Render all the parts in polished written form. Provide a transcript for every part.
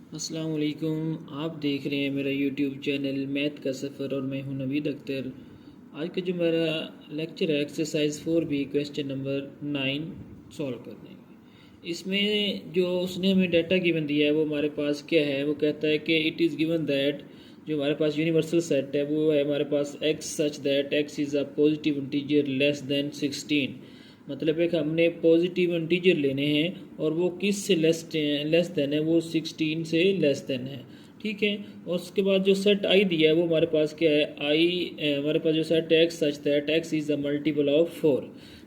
अस्सलाम वालेकुम। आप देख रहे हैं मेरा यूट्यूब चैनल मैथ का सफ़र और मैं हूं नवीद अख्तर। आज का जो मेरा लेक्चर है exercise 4B question number 9 solve करने में। इसमें जो उसने हमें डाटा गिवन दिया है वो हमारे पास क्या है, वो कहता है कि इट इज़ गिवन दैट जो हमारे पास यूनिवर्सल सेट है वो है हमारे पास X such that X is a positive integer less than 16। मतलब है कि हमने पॉजिटिव इंटीजर लेने हैं और वो किस से लेस देन है, वो 16 से लेस देन है। ठीक है। और उसके बाद जो सेट आई दिया है वो हमारे पास क्या है, आई हमारे पास जो सेट है x such that X is a multiple of 4।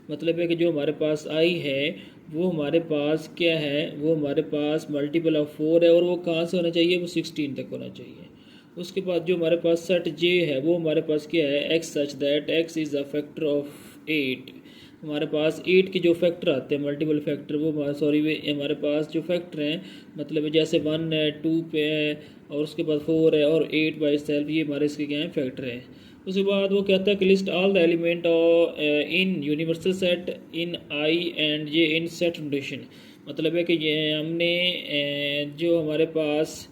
मतलब है कि जो हमारे पास आई है वो हमारे पास क्या है, वो हमारे पास मल्टीपल ऑफ 4 है और वो कहाँ से होना चाहिए, वो 16 तक होना चाहिए। उसके बाद जो हमारे पास सेट जे है वो हमारे पास क्या है, x such that X is a factor of 8। हमारे पास 8 के जो फैक्टर आते हैं मल्टीपल फैक्टर, वो वे हमारे पास जो फैक्टर हैं मतलब जैसे 1 है, 2 पे है और उसके बाद 4 है और 8 बाई सेल्फ, ये हमारे इसके क्या हैं, फैक्टर हैं। उसके बाद वो कहता है कि list all the element in universal set in I and J in set notation. मतलब है कि ये हमने जो हमारे पास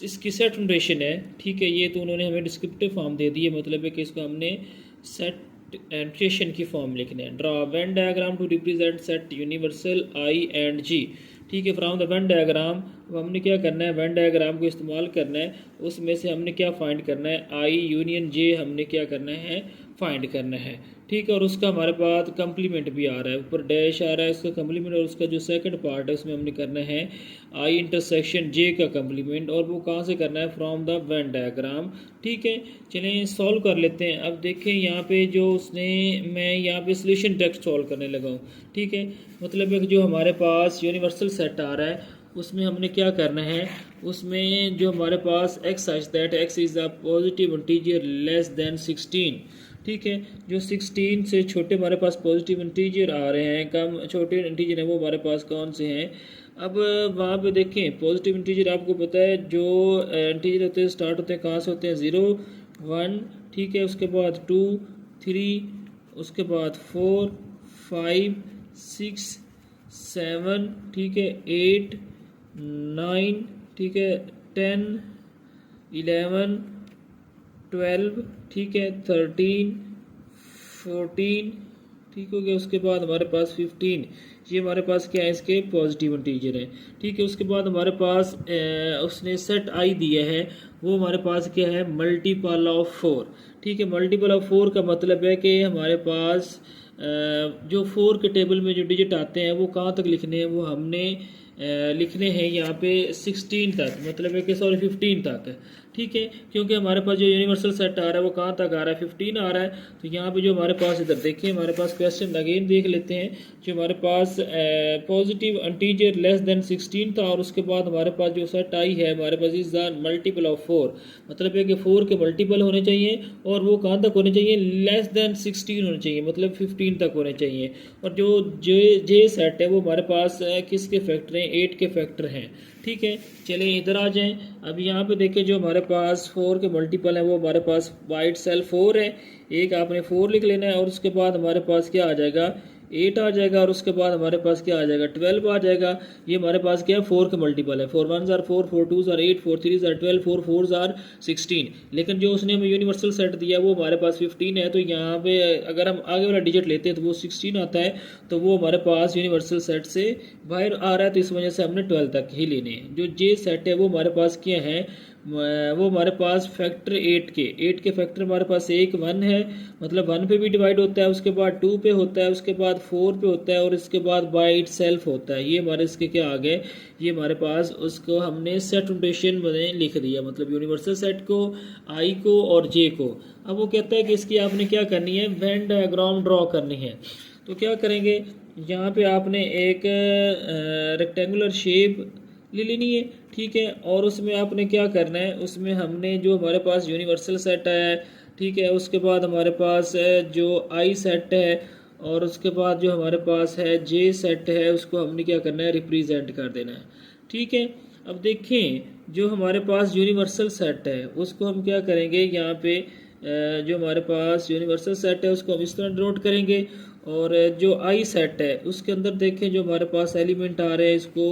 इसकी सेट नोटेशन है, ठीक है, ये तो उन्होंने हमें डिस्क्रिप्टिव फॉर्म दे दी है। मतलब है कि इसको हमने सेट नोटेशन की फॉर्म लिखना है। Draw Venn diagram to represent set universal I and G. ठीक है, फ्रॉम द वेन डायग्राम अब हमने क्या करना है, वेन डायग्राम को इस्तेमाल करना है। उसमें से हमने क्या फाइंड करना है, आई यूनियन जे हमने क्या करना है, फाइंड करना है। ठीक है, और उसका हमारे पास कंप्लीमेंट भी आ रहा है, ऊपर डैश आ रहा है उसका कंप्लीमेंट, और उसका जो सेकंड पार्ट है उसमें हमने करना है आई इंटरसेक्शन जे का कंप्लीमेंट, और वो कहाँ से करना है, फ्रॉम द वेन डायग्राम। ठीक है, चलें सॉल्व कर लेते हैं। अब देखें यहाँ पे जो उसने, मैं यहाँ पे सोल्यूशन टेक्स्ट सॉल्व करने लगा हूँ। ठीक है, मतलब है कि जो हमारे पास यूनिवर्सल सेट आ रहा है उसमें हमने क्या करना है, उसमें जो हमारे पास X such that X is a positive integer less than 16। ठीक है, जो 16 से छोटे हमारे पास पॉजिटिव इंटीजर आ रहे हैं, कम छोटे इंटीजर हैं, वो हमारे पास कौन से हैं। अब वहाँ पे देखें पॉजिटिव इंटीजर, आपको पता है जो इंटीजर होते हैं स्टार्ट होते हैं कहाँ से होते हैं, 0 1। ठीक है, उसके बाद 2 3, उसके बाद 4 5 6 7, ठीक है, 8 9, ठीक है, 10 11 12, ठीक है, 13 14, ठीक हो गया। उसके बाद हमारे पास 15, ये हमारे पास क्या है, इसके पॉजिटिव इंटीजर है। ठीक है, उसके बाद हमारे पास उसने सेट आई दिया है, वो हमारे पास क्या है, मल्टीपल ऑफ 4। ठीक है, मल्टीपल ऑफ 4 का मतलब है कि हमारे पास जो 4 के टेबल में जो डिजिट आते हैं वो कहाँ तक लिखने हैं, वो हमने लिखने हैं यहाँ पे 16 तक, मतलब है कि सॉरी 15 तक। ठीक है, क्योंकि हमारे पास जो यूनिवर्सल सेट आ रहा है वो कहाँ तक आ रहा है, 15 आ रहा है। तो यहाँ पे जो हमारे पास, इधर देखिए हमारे पास क्वेश्चन अगेन देख लेते हैं। जो हमारे पास पॉजिटिव इंटीजर लेस देन 16 था, और उसके बाद हमारे पास जो सेट आई है हमारे पास इज द मल्टीपल ऑफ 4। मतलब है कि 4 के मल्टीपल होने चाहिए और वो कहाँ तक होने चाहिए, लेस देन 16 होने चाहिए, मतलब 15 तक होने चाहिए। और जो जे सेट है वो हमारे पास किसके फैक्टर हैं, 8 के फैक्टर हैं। ठीक है, चलिए इधर आ जाएं। अब यहाँ पे देखें जो हमारे पास 4 के मल्टीपल है वो हमारे पास वाइट सेल 4 है, एक आपने 4 लिख लेना है, और उसके बाद हमारे पास क्या आ जाएगा, 8 आ जाएगा, और उसके बाद हमारे पास क्या आ जाएगा, 12 आ जाएगा। ये हमारे पास क्या है, 4 के मल्टीपल है, 4 1s are 4 4 2s are 8 4 3s are 12 4 4s are 16। लेकिन जो उसने हमें यूनिवर्सल सेट दिया वो हमारे पास 15 है, तो यहाँ पे अगर हम आगे वाला डिजिट लेते हैं तो वो 16 आता है, तो वो हमारे पास यूनिवर्सल सेट से बाहर आ रहा है, तो इस वजह से हमने 12 तक ही लेने हैं। जो जे सेट है वो हमारे पास क्या है, वो हमारे पास फैक्टर 8 के फैक्टर हमारे पास 1 है, मतलब 1 पे भी डिवाइड होता है, उसके बाद 2 पे होता है, उसके बाद 4 पे होता है, और इसके बाद बाय इट सेल्फ होता है। ये हमारे इसके क्या आ गए, ये हमारे पास उसको हमने सेट नोटेशन में लिख दिया, मतलब यूनिवर्सल सेट को, आई को और जे को। अब वो कहता है कि इसकी आपने क्या करनी है, वेन डायग्राम ड्रॉ करनी है। तो क्या करेंगे, यहाँ पे आपने एक रेक्टेंगुलर शेप ले लेनी है। ठीक है, और उसमें आपने क्या करना है, उसमें हमने जो हमारे पास यूनिवर्सल सेट है, ठीक है, उसके बाद हमारे पास जो आई सेट है, और उसके बाद जो हमारे पास है जे सेट है, उसको हमने क्या करना है, रिप्रेजेंट कर देना है। ठीक है, अब देखें जो हमारे पास यूनिवर्सल सेट है उसको हम क्या करेंगे, यहाँ पे जो हमारे पास यूनिवर्सल सेट है उसको हम इस तरह नोट करेंगे, और जो आई सेट है उसके अंदर देखें जो हमारे पास एलिमेंट आ रहे हैं इसको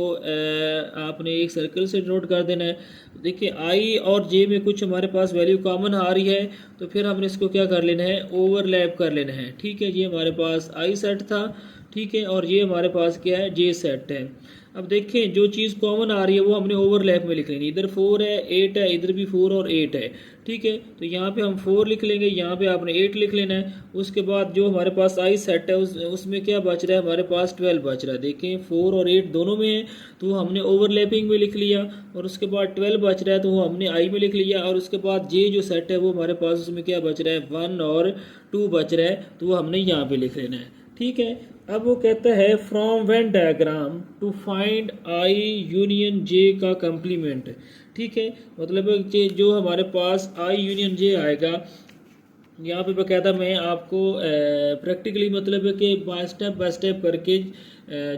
आपने एक सर्कल से नोट कर देना है। देखिए आई और जे में कुछ हमारे पास वैल्यू कॉमन आ रही है तो फिर हमने इसको क्या कर लेना है, ओवरलैप कर लेना है। ठीक है, ये हमारे पास आई सेट था, ठीक है, और ये हमारे पास क्या है, जे सेट है। अब देखें जो चीज़ कॉमन आ रही है वो हमने ओवरलैप में लिख लेनी। इधर 4 है, 8 है, इधर भी 4 और 8 है। ठीक है, तो यहाँ पे हम 4 लिख लेंगे, यहाँ पे आपने 8 लिख लेना है। उसके बाद जो हमारे पास आई सेट है उसमें क्या बच रहा है, हमारे पास 12 बच रहा है। देखें 4 और 8 दोनों में है तो हमने ओवरलैपिंग में लिख लिया, और उसके बाद 12 बच रहा है तो वो हमने आई में लिख लिया। और उसके बाद जे जो सेट है वो हमारे पास उसमें क्या बच रहा है, 1 और 2 बच रहा है तो वो हमने यहाँ पे लिख लेना है। ठीक है, अब वो कहता है from Venn diagram to find I union J का कम्प्लीमेंट। ठीक है, मतलब कि जो हमारे पास आई यूनियन जे आएगा, यहाँ पे बकायदा मैं आपको प्रैक्टिकली मतलब है कि बाय स्टेप करके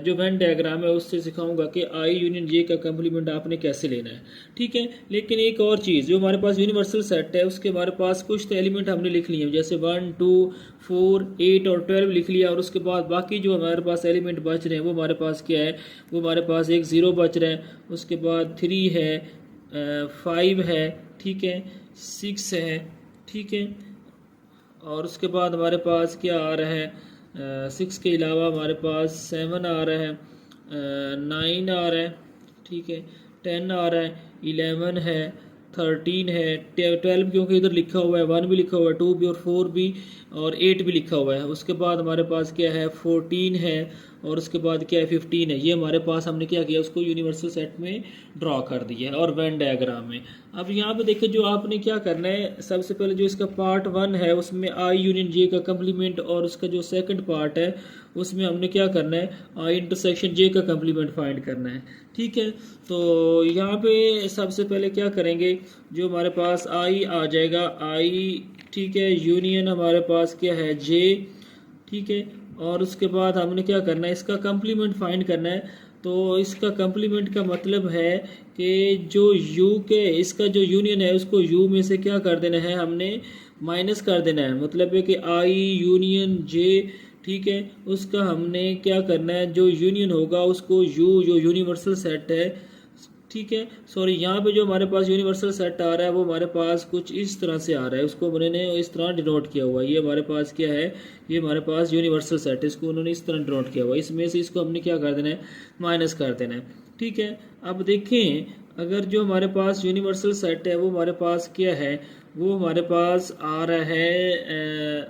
जो वेन डायग्राम है उससे सिखाऊंगा कि आई यूनियन जे का कम्प्लीमेंट आपने कैसे लेना है। ठीक है, लेकिन एक और चीज़, जो हमारे पास यूनिवर्सल सेट है उसके हमारे पास कुछ तो एलिमेंट हमने लिख लिए, जैसे 1, 2, 4, 8 और 12 लिख लिया। और उसके बाद बाकी जो हमारे पास एलिमेंट बच रहे हैं वो हमारे पास क्या है, वो हमारे पास एक 0 बच रहा है, उसके बाद 3 है, 5 है, ठीक है, 6 है, ठीक है, और उसके बाद हमारे पास क्या आ रहा है, 6 के अलावा हमारे पास 7 आ रहा है, 9 आ रहा है, ठीक है, 10 आ रहा है, 11 है, 13 है, 12 क्योंकि इधर लिखा हुआ है, 1 भी लिखा हुआ है, 2 भी और 4 भी और 8 भी लिखा हुआ है। उसके बाद हमारे पास क्या है, 14 है, और उसके बाद क्या है, 15 है। ये हमारे पास हमने क्या किया, उसको यूनिवर्सल सेट में ड्रॉ कर दिया है और वेन डायग्राम में। अब यहाँ पे देखिए जो आपने क्या करना है, सबसे पहले जो इसका पार्ट 1 है उसमें आई यूनियन जे का कम्प्लीमेंट, और उसका जो सेकंड पार्ट है उसमें हमने क्या करना है, आई इंटरसेक्शन जे का कम्प्लीमेंट फाइंड करना है। ठीक है, तो यहाँ पे सबसे पहले क्या करेंगे, जो हमारे पास आई आ जाएगा, आई, ठीक है, यूनियन हमारे पास क्या है, जे, ठीक है, और उसके बाद हमने क्या करना है, इसका कम्प्लीमेंट फाइंड करना है। तो इसका कम्प्लीमेंट का मतलब है कि जो यू के इसका जो यूनियन है उसको यू में से क्या कर देना है, हमने माइनस कर देना है। मतलब है कि आई यूनियन जे, ठीक है, उसका हमने क्या करना है, जो यूनियन होगा उसको यू, जो यूनिवर्सल सेट है, ठीक है, सॉरी, यहाँ पे जो हमारे पास यूनिवर्सल सेट आ रहा है वो हमारे पास कुछ इस तरह से आ रहा है, उसको मैंने इस तरह डिनोट किया हुआ है। ये हमारे पास क्या है, ये हमारे पास यूनिवर्सल सेट है, इसको उन्होंने इस तरह डिनोट किया हुआ है। इसमें से इसको हमने क्या कर देना है, माइनस कर देना है। ठीक है, अब देखें अगर जो हमारे पास यूनिवर्सल सेट है वो हमारे पास क्या है, वो हमारे पास आ रहा है,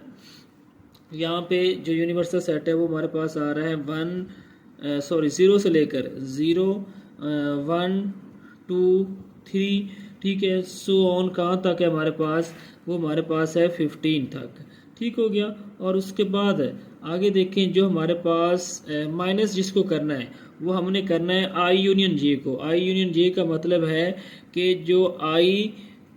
यहाँ पे जो यूनिवर्सल सेट है वो हमारे पास आ रहा है 0 से लेकर 0, 1, 2, 3, ठीक है, सो ऑन कहाँ तक है हमारे पास, वो हमारे पास है 15 तक। ठीक हो गया, और उसके बाद आगे देखें जो हमारे पास माइनस जिसको करना है वो हमने करना है आई यूनियन जे को। आई यूनियन जे का मतलब है कि जो आई,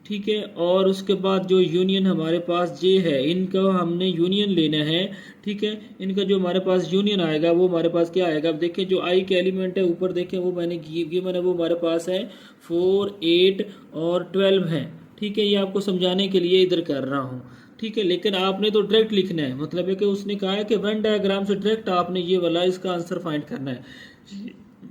ठीक है, और उसके बाद जो यूनियन हमारे पास जे है, इनका हमने यूनियन लेना है। ठीक है, इनका जो हमारे पास यूनियन आएगा वो हमारे पास क्या आएगा, अब देखें जो आई के एलिमेंट है ऊपर देखें वो मैंने गिवन है, वो हमारे पास है 4, 8 और 12 है। ठीक है, ये आपको समझाने के लिए इधर कर रहा हूँ। ठीक है, लेकिन आपने तो डायरेक्ट लिखना है, मतलब है कि उसने कहा है कि वेन डायग्राम से डायरेक्ट आपने ये वाला इसका आंसर फाइंड करना है,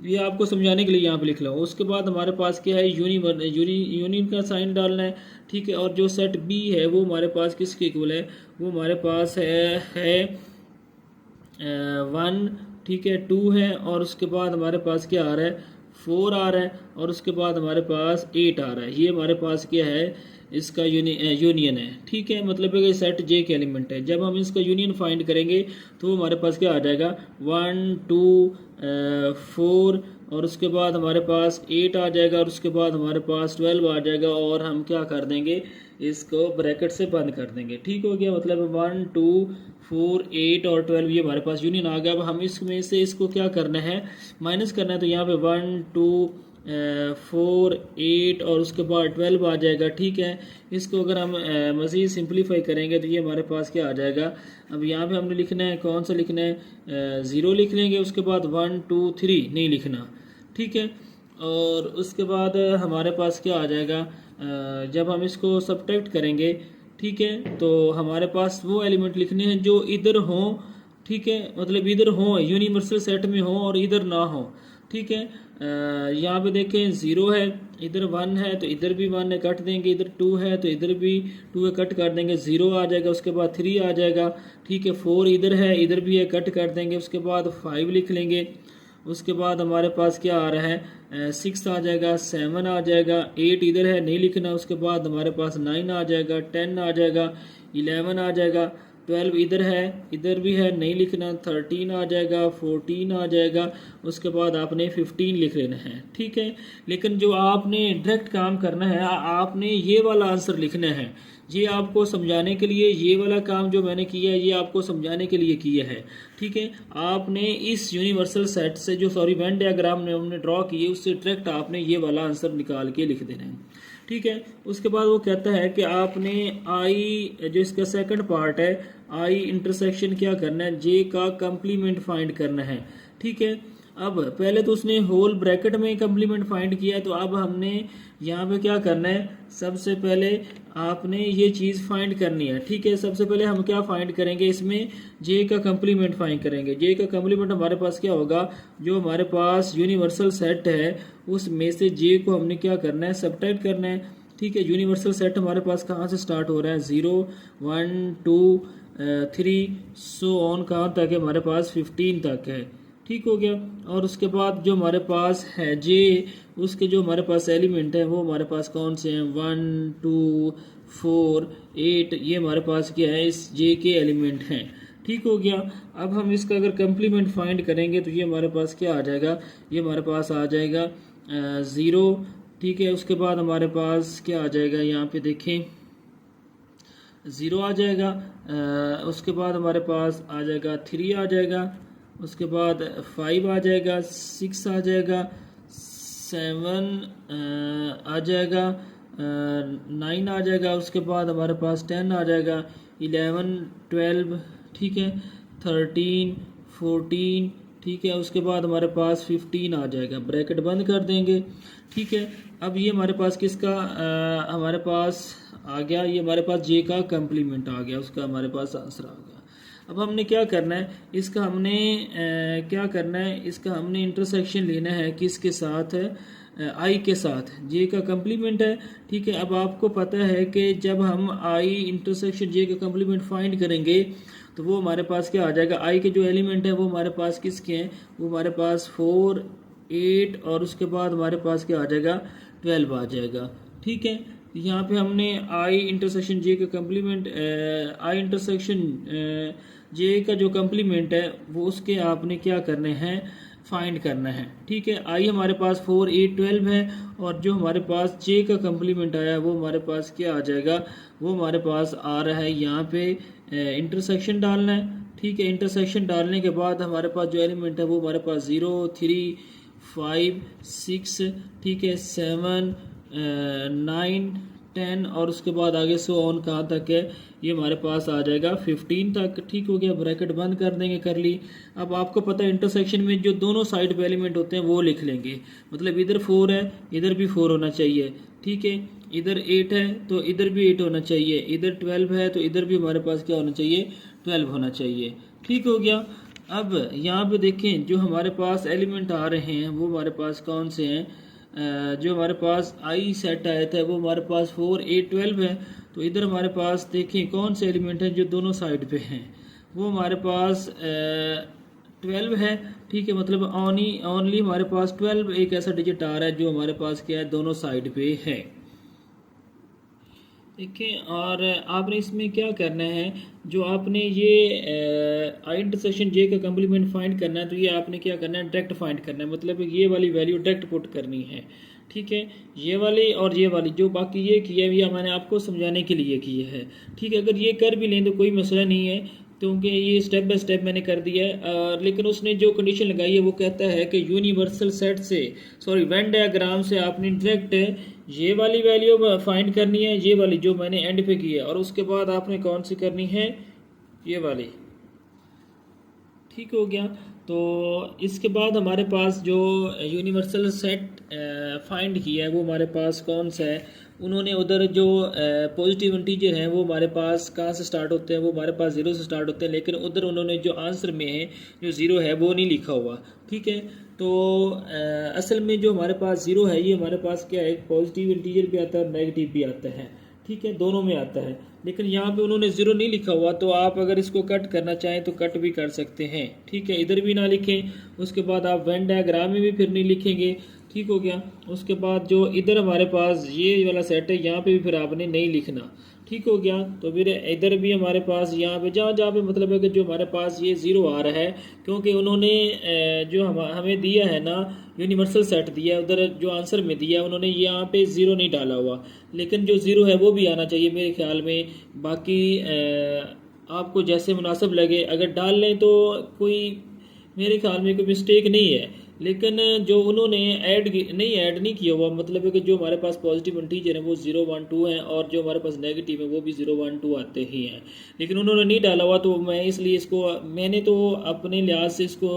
ये आपको समझाने के लिए यहाँ पे लिख रहा हूँ। उसके बाद हमारे पास क्या है, यूनियन का साइन डालना है। ठीक है, और जो सेट बी है वो हमारे पास किसके इक्वल है, वो हमारे पास है 1, ठीक है, 2 है, और उसके बाद हमारे पास क्या आ रहा है, 4 आ रहा है, और उसके बाद हमारे पास 8 आ रहा है। ये हमारे पास क्या है, इसका यूनियन है। ठीक है, मतलब है कि सेट जे के एलिमेंट है। जब हम इसका यूनियन फाइंड करेंगे तो हमारे पास क्या आ जाएगा, 1, 2, 4, और उसके बाद हमारे पास 8 आ जाएगा, और उसके बाद हमारे पास 12 आ जाएगा, और हम क्या कर देंगे, इसको ब्रैकेट से बंद कर देंगे। ठीक हो गया, मतलब 1, 2, 4, 8 और 12 ये हमारे पास यूनियन आ गया। अब हम इसमें से इसको क्या करना है, माइनस करना है। तो यहाँ पे 1, 2, 4, 8 और उसके बाद 12 आ जाएगा। ठीक है, इसको अगर हम मज़ीद सिंप्लीफाई करेंगे तो ये हमारे पास क्या आ जाएगा, अब यहाँ पे हमने लिखना है, कौन सा लिखना है, 0 लिख लेंगे, उसके बाद 1, 2, 3 नहीं लिखना। ठीक है, और उसके बाद हमारे पास क्या आ जाएगा, जब हम इसको सब्ट्रैक्ट करेंगे, ठीक है, तो हमारे पास वो एलिमेंट लिखने हैं जो इधर हों, ठीक है, मतलब इधर हो यूनिवर्सल सेट में हो और इधर ना हो। ठीक है, यहाँ पे देखें 0 है, इधर 1 है तो इधर भी 1 है, कट देंगे, इधर 2 है तो इधर भी 2 है, कट कर देंगे, 0 आ जाएगा, उसके बाद 3 आ जाएगा। ठीक है, 4 इधर है, इधर भी है, कट कर देंगे, उसके बाद 5 लिख लेंगे। उसके बाद हमारे पास क्या आ रहा है, 6 आ जाएगा, 7 आ जाएगा, 8 इधर है नहीं लिखना, उसके बाद हमारे पास 9 आ जाएगा, 10 आ जाएगा, 11 आ जाएगा, 12 इधर है, इधर भी है नहीं लिखना, 13 आ जाएगा, 14 आ जाएगा, उसके बाद आपने 15 लिख लेना है। ठीक है, लेकिन जो आपने डायरेक्ट काम करना है, आपने ये वाला आंसर लिखना है। ये आपको समझाने के लिए, ये वाला काम जो मैंने किया है ये आपको समझाने के लिए किया है। ठीक है, आपने इस यूनिवर्सल सेट से जो वेन डायग्राम ने हमने ड्रॉ किए उससे डायरेक्ट आपने ये वाला आंसर निकाल के लिख देना है। ठीक है, उसके बाद वो कहता है कि आपने आई, जो इसका सेकंड पार्ट है, आई इंटरसेक्शन क्या करना है, जे का कंप्लीमेंट फाइंड करना है। ठीक है, अब पहले तो उसने होल ब्रैकेट में कंप्लीमेंट फाइंड किया है, तो अब हमने यहाँ पे क्या करना है, सबसे पहले आपने ये चीज़ फाइंड करनी है। ठीक है, सबसे पहले हम क्या फाइंड करेंगे, इसमें जे का कंप्लीमेंट फाइंड करेंगे। जे का कंप्लीमेंट हमारे पास क्या होगा, जो हमारे पास यूनिवर्सल सेट है उसमें से जे को हमने क्या करना है, सबट्रैक्ट करना है। ठीक है, यूनिवर्सल सेट हमारे पास कहाँ से स्टार्ट हो रहा है, 0 1 2 3 सो ऑन, कहाँ तक है, हमारे पास 15 तक है। ठीक हो गया, और उसके बाद जो हमारे पास है जे, उसके जो हमारे पास एलिमेंट है वो हमारे पास कौन से हैं, 1 2 4 8, ये हमारे पास क्या है, इस जे के एलिमेंट हैं। ठीक हो गया, अब हम इसका अगर कंप्लीमेंट फाइंड करेंगे तो ये हमारे पास क्या आ जाएगा, ये हमारे पास आ जाएगा 0। ठीक है, उसके बाद हमारे पास क्या आ जाएगा, यहाँ पे देखें 0 आ जाएगा, उसके बाद हमारे पास आ जाएगा 3 आ जाएगा, उसके बाद 5 आ जाएगा, 6 आ जाएगा, 7 आ जाएगा, 9 आ जाएगा, उसके बाद हमारे पास 10 आ जाएगा, 11 12, ठीक है, 13 14, ठीक है, उसके बाद हमारे पास 15 आ जाएगा, ब्रैकेट बंद कर देंगे। ठीक है, अब ये हमारे पास किसका हमारे पास आ गया, ये हमारे पास जे का कंप्लीमेंट आ गया, उसका हमारे पास आंसर आ गया। अब हमने क्या करना है, इसका हमने क्या करना है, इसका हमने इंटरसेक्शन लेना है किसके साथ, आई के साथ, जे का कंप्लीमेंट है। ठीक है, अब आपको पता है कि जब हम आई इंटरसेक्शन जे का कंप्लीमेंट फाइंड करेंगे तो वो हमारे पास क्या आ जाएगा, आई के जो एलिमेंट है वो हमारे पास किसके हैं, वो हमारे पास 4 8 और उसके बाद हमारे पास क्या आ जाएगा, 12 आ जाएगा। ठीक है, यहाँ पे हमने आई इंटरसेक्शन जे का कंप्लीमेंट, आई इंटरसेक्शन जे का जो कंप्लीमेंट है वो उसके आपने क्या करने हैं, फाइंड करना है। ठीक है, आई हमारे पास 4 8 12 है, और जो हमारे पास जे का कंप्लीमेंट आया वो हमारे पास क्या आ जाएगा, वो हमारे पास आ रहा है यहाँ पे इंटरसेक्शन डालना है। ठीक है, इंटरसेक्शन डालने के बाद हमारे पास जो एलिमेंट है वो हमारे पास 0 3 5 6, ठीक है, 7 9 10 और उसके बाद आगे सो ऑन कहाँ तक है, ये हमारे पास आ जाएगा 15 तक। ठीक हो गया, ब्रैकेट बंद कर देंगे, कर ली। अब आपको पता है इंटरसेक्शन में जो दोनों साइड पे एलिमेंट होते हैं वो लिख लेंगे, मतलब इधर 4 है, इधर भी 4 होना चाहिए। ठीक है, इधर 8 है तो इधर भी 8 होना चाहिए, इधर 12 है तो इधर भी हमारे पास क्या होना चाहिए, 12 होना चाहिए। ठीक हो गया, अब यहाँ पे देखें जो हमारे पास एलिमेंट आ रहे हैं वो हमारे पास कौन से हैं, जो हमारे पास आई सेट आया था वो हमारे पास 4 8 12 है, तो इधर हमारे पास देखें कौन से एलिमेंट हैं जो दोनों साइड पे हैं, वो हमारे पास 12 है। ठीक है, मतलब ओनली हमारे पास 12 एक ऐसा डिजिट आ रहा है जो हमारे पास क्या है, दोनों साइड पे है। देखें, और आपने इसमें क्या करना है, जो आपने ये आई इंटरसेक्शन जे का कंप्लीमेंट फाइंड करना है, तो ये आपने क्या करना है, डायरेक्ट फाइंड करना है, मतलब ये वाली वैल्यू डायरेक्ट पुट करनी है। ठीक है, ये वाली और ये वाली जो बाकी ये किया है ये मैंने आपको समझाने के लिए किया है। ठीक है, अगर ये कर भी लें तो कोई मसला नहीं है, क्योंकि ये स्टेप बाय स्टेप मैंने कर दिया है। लेकिन उसने जो कंडीशन लगाई है वो कहता है कि यूनिवर्सल सेट से वेन डायग्राम से आपने डायरेक्ट ये वाली वैल्यू फाइंड करनी है, ये वाली जो मैंने एंड पे की है, और उसके बाद आपने कौन सी करनी है, ये वाली। ठीक हो गया, तो इसके बाद हमारे पास जो यूनिवर्सल सेट फाइंड किया है वो हमारे पास कौन सा है। उन्होंने उधर जो पॉजिटिव इंटीजर हैं वो हमारे पास कहाँ से स्टार्ट होते हैं, वो हमारे पास ज़ीरो से स्टार्ट होते हैं, लेकिन उधर उन्होंने जो आंसर में है जो ज़ीरो है वो नहीं लिखा हुआ। ठीक है, तो असल में जो हमारे पास ज़ीरो है ये हमारे पास क्या है, पॉजिटिव इंटीजर भी आता है और नेगेटिव भी आता है। ठीक है, दोनों में आता है, लेकिन यहाँ पे उन्होंने ज़ीरो नहीं लिखा हुआ, तो आप अगर इसको कट करना चाहें तो कट भी कर सकते हैं। ठीक है, इधर भी ना लिखें, उसके बाद आप वेन डायग्राम में भी फिर नहीं लिखेंगे। ठीक हो गया, उसके बाद जो इधर हमारे पास ये वाला सेट है यहाँ पे भी फिर आपने नहीं लिखना। ठीक हो गया, तो फिर इधर भी हमारे पास यहाँ पे जहाँ जहाँ पे मतलब है कि जो हमारे पास ये ज़ीरो आ रहा है, क्योंकि उन्होंने जो हमें दिया है ना यूनिवर्सल सेट दिया है, उधर जो आंसर में दिया है उन्होंने यहाँ पे ज़ीरो नहीं डाला हुआ, लेकिन जो ज़ीरो है वो भी आना चाहिए मेरे ख्याल में। बाकी आपको जैसे मुनासिब लगे अगर डाल लें तो कोई मेरे ख्याल में कोई मिस्टेक नहीं है, लेकिन जो उन्होंने ऐड नहीं किया हुआ, मतलब है कि जो हमारे पास पॉजिटिव इंटीजर है वो 0 1 2 हैं और जो हमारे पास नेगेटिव है वो भी 0 1 2 आते ही हैं, लेकिन उन्होंने नहीं डाला हुआ, तो मैं इसलिए इसको मैंने तो अपने लिहाज से इसको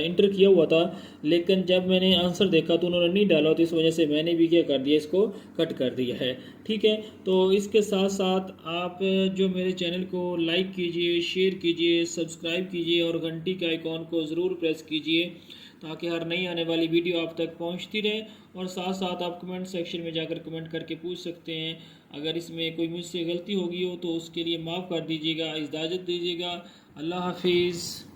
इंटर किया हुआ था, लेकिन जब मैंने आंसर देखा तो उन्होंने नहीं डाला, तो इस वजह से मैंने भी क्या कर दिया, इसको कट कर दिया है। ठीक है, तो इसके साथ साथ आप जो मेरे चैनल को लाइक कीजिए, शेयर कीजिए, सब्सक्राइब कीजिए और घंटी के आइकॉन को ज़रूर प्रेस कीजिए ताकि हर नई आने वाली वीडियो आप तक पहुंचती रहे। और साथ साथ आप कमेंट सेक्शन में जाकर कमेंट करके पूछ सकते हैं, अगर इसमें कोई मुझसे गलती होगी हो तो उसके लिए माफ़ कर दीजिएगा, इजाज़त दीजिएगा। अल्लाह हाफिज़।